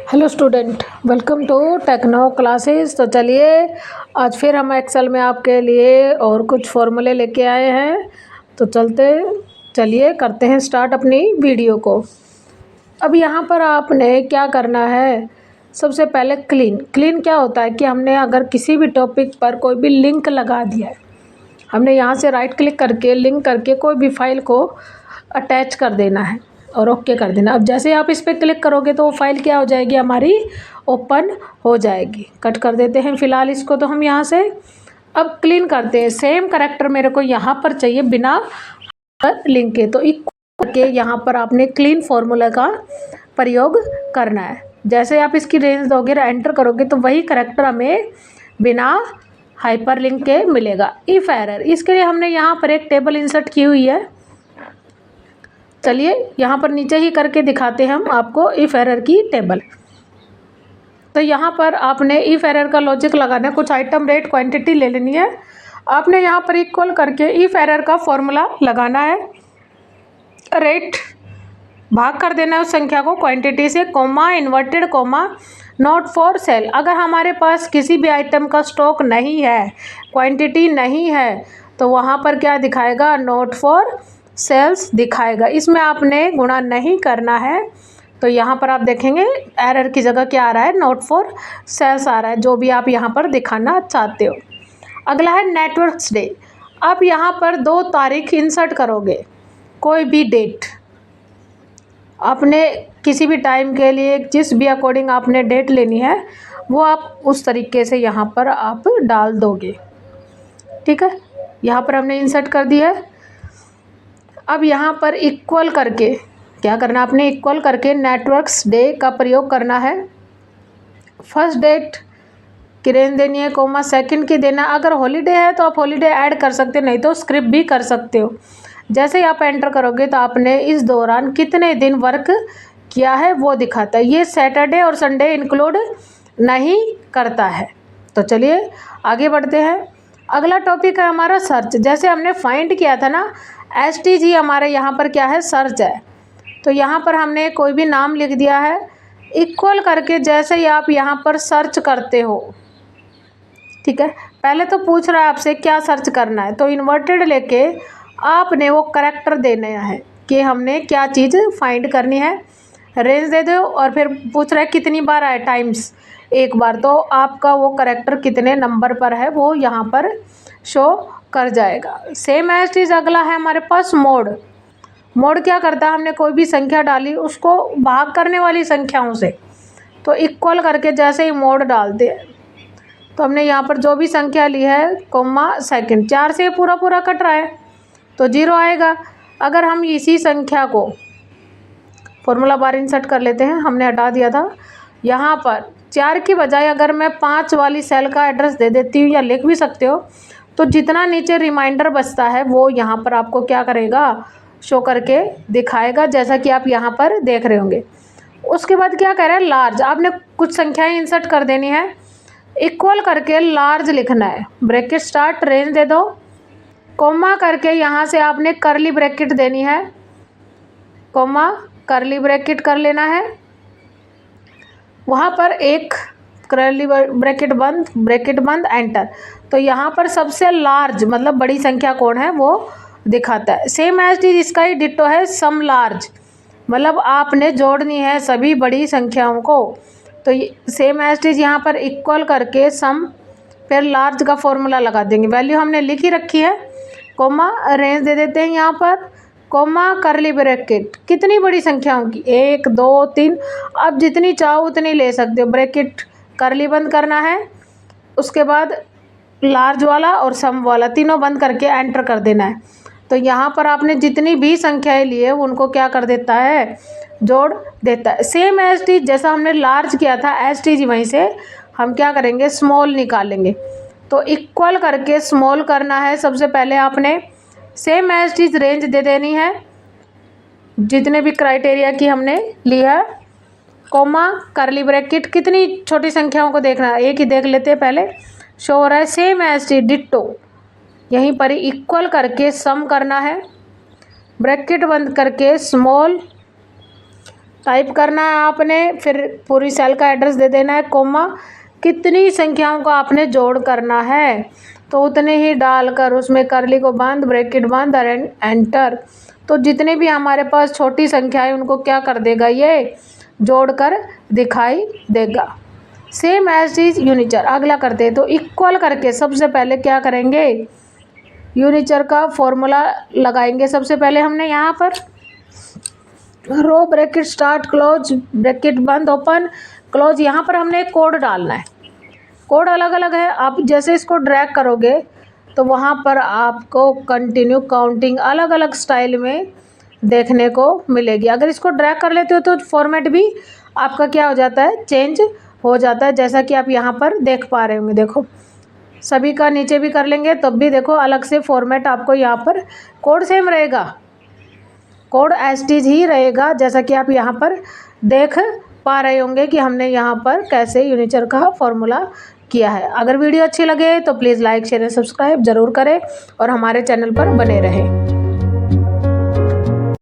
Hello student, welcome to techno classes. तो चलिए आज फिर हम एक्सेल में आपके लिए और कुछ फॉर्मूले लेके आए हैं। तो चलिए करते हैं स्टार्ट अपनी वीडियो को। अब यहाँ पर आपने क्या करना है, सबसे पहले क्लीन क्या होता है कि हमने अगर किसी भी टॉपिक पर कोई भी लिंक लगा दिया है, हमने यहाँ से राइट क्लिक करके लिंक करके कोई भी फाइल को अटैच कर देना है और ओके कर देना। अब जैसे आप इस पर क्लिक करोगे तो वो फाइल क्या हो जाएगी, हमारी ओपन हो जाएगी। कट कर देते हैं फिलहाल इसको। तो हम यहाँ से अब क्लीन करते हैं। सेम करैक्टर मेरे को यहाँ पर चाहिए बिना लिंक के, तो इक्वल करके यहाँ पर आपने क्लीन फॉर्मूला का प्रयोग करना है। जैसे आप इसकी रेंज दोगे, एंटर करोगे तो वही करैक्टर हमें बिना हाइपर लिंक के मिलेगा। इफ एरर, इसके लिए हमने यहाँ पर एक टेबल इंसर्ट की हुई है। चलिए यहाँ पर नीचे ही करके दिखाते हैं हम आपको इफ एरर की टेबल। तो यहाँ पर आपने इफ एरर का लॉजिक लगाना है। कुछ आइटम रेट क्वांटिटी ले लेनी है। आपने यहाँ पर इक्वल करके इफ एरर का फॉर्मूला लगाना है। रेट भाग कर देना है उस संख्या को क्वांटिटी से, coma inverted coma not for sale. अगर हमारे पास किसी भी आइटम का स्टॉक नहीं है, क्वांटिटी नहीं है, तो वहाँ पर क्या दिखाएगा, नॉट फॉर सेल्स दिखाएगा। इसमें आपने गुणा नहीं करना है। तो यहाँ पर आप देखेंगे एरर की जगह क्या आ रहा है, नॉट फॉर सेल्स आ रहा है, जो भी आप यहाँ पर दिखाना चाहते हो। अगला है नेटवर्क्स डे। आप यहाँ पर 2 तारीख इंसर्ट करोगे, कोई भी डेट आपने किसी भी टाइम के लिए जिस भी अकॉर्डिंग आपने डेट लेनी है वो आप उस तरीके से यहाँ पर आप डाल दोगे। ठीक है, यहाँ पर हमने इंसर्ट कर दिया है। अब यहाँ पर इक्वल करके क्या करना, आपने इक्वल करके नेटवर्क्स डे का प्रयोग करना है। फर्स्ट डेट की रेंज देनी है, कोमा सेकंड की देना। अगर हॉलीडे है तो आप हॉलीडे ऐड कर सकते हो, नहीं तो स्क्रिप्ट भी कर सकते हो। जैसे ही आप एंटर करोगे तो आपने इस दौरान कितने दिन वर्क किया है वो दिखाता है। ये सैटरडे और संडे इंक्लूड नहीं करता है। तो चलिए आगे बढ़ते हैं। अगला टॉपिक है हमारा सर्च। जैसे हमने फाइंड किया था ना, STG हमारे यहाँ पर क्या है, सर्च है। तो यहाँ पर हमने कोई भी नाम लिख दिया है। इक्वल करके जैसे ही आप यहाँ पर सर्च करते हो, ठीक है, पहले तो पूछ रहा है आपसे क्या सर्च करना है, तो इन्वर्टेड लेके आपने वो करैक्टर देना है कि हमने क्या चीज़ फाइंड करनी है। रेंज दे दो और फिर पूछ रहा है कितनी बार आए, टाइम्स, एक बार। तो आपका वो करैक्टर कितने नंबर पर है वो यहाँ पर शो कर जाएगा। सेम एज चीज़ अगला है हमारे पास मोड। मोड क्या करता है, हमने कोई भी संख्या डाली उसको भाग करने वाली संख्याओं से, तो इक्वल करके जैसे ही मोड डालते हैं तो हमने यहाँ पर जो भी संख्या ली है, कोमा सेकंड, 4 से पूरा पूरा कट रहा है तो 0 आएगा। अगर हम इसी संख्या को फॉर्मूला बार इंसर्ट कर लेते हैं, हमने हटा दिया था, यहाँ पर 4 की बजाय अगर मैं 5 वाली सेल का एड्रेस दे देती हूँ, या लिख भी सकते हो, तो जितना नीचे रिमाइंडर बचता है वो यहाँ पर आपको क्या करेगा, शो करके दिखाएगा, जैसा कि आप यहाँ पर देख रहे होंगे। उसके बाद क्या कह रहा है, लार्ज। आपने कुछ संख्याएं इंसर्ट कर देनी है, इक्वल करके लार्ज लिखना है, ब्रैकेट स्टार्ट, रेंज दे दो, कोमा करके यहाँ से आपने करली ब्रैकेट देनी है, कोमा करली ब्रैकेट कर लेना है, वहाँ पर एक करली ब्रैकेट बंद, एंटर। तो यहाँ पर सबसे लार्ज मतलब बड़ी संख्या कौन है वो दिखाता है। सेम एज इट, इसका ही डिट्टो है सम लार्ज, मतलब आपने जोड़नी है सभी बड़ी संख्याओं को। तो सेम एज इट यहाँ पर इक्वल करके सम फिर लार्ज का फॉर्मूला लगा देंगे। वैल्यू हमने लिख ही रखी है, कोमा रेंज दे देते हैं यहाँ पर, कोमा करली ब्रैकेट, कितनी बड़ी संख्याओं की, 1 2 3, अब जितनी चाहो उतनी ले सकते हो। ब्रैकेट करली बंद करना है, उसके बाद लार्ज वाला और सम वाला तीनों बंद करके एंटर कर देना है। तो यहाँ पर आपने जितनी भी संख्याएं ली है उनको क्या कर देता है, जोड़ देता है। सेम एज टी, जैसा हमने लार्ज किया था एज टी जी, वहीं से हम क्या करेंगे, स्मॉल निकालेंगे। तो इक्वल करके स्मॉल करना है। सबसे पहले आपने सेम एज टी रेंज दे देनी है जितने भी क्राइटेरिया की हमने ली है, कोमा करली ब्रैकेट, कितनी छोटी संख्याओं को देखना है, एक ही देख लेते हैं पहले, शो हो रहा है सेम एज टी डिट्टो, यहीं पर ही इक्वल करके सम करना है, ब्रैकेट बंद करके स्मॉल, टाइप करना है आपने, फिर पूरी सेल का एड्रेस दे देना है, कोमा कितनी संख्याओं को आपने जोड़ करना है तो उतने ही डालकर उसमें कर्ली को बंद, ब्रैकेट बंद और एंटर। तो जितने भी हमारे पास छोटी संख्याएं उनको क्या कर देगा, ये जोड़कर दिखाई देगा। सेम एज इज यूनिचर। अगला करते हैं, तो इक्वल करके सबसे पहले क्या करेंगे, यूनिचर का फॉर्मूला लगाएंगे। सबसे पहले हमने यहाँ पर रो ब्रैकेट स्टार्ट क्लोज, ब्रैकेट बंद ओपन क्लोज, यहाँ पर हमने एक कोड डालना है। कोड अलग अलग है, आप जैसे इसको ड्रैग करोगे तो वहाँ पर आपको कंटिन्यू काउंटिंग अलग अलग स्टाइल में देखने को मिलेगी। अगर इसको ड्रैग कर लेते हो तो फॉर्मेट भी आपका क्या हो जाता है, चेंज हो जाता है, जैसा कि आप यहाँ पर देख पा रहे होंगे। देखो सभी का नीचे भी कर लेंगे तब भी देखो अलग से फॉर्मेट आपको यहाँ पर, कोड सेम रहेगा, कोड एज इट इज ही रहेगा, जैसा कि आप यहाँ पर देख पा रहे होंगे कि हमने यहाँ पर कैसे यूनिचर का फॉर्मूला किया है। अगर वीडियो अच्छी लगे तो please like share and subscribe ज़रूर करें और हमारे चैनल पर बने रहें।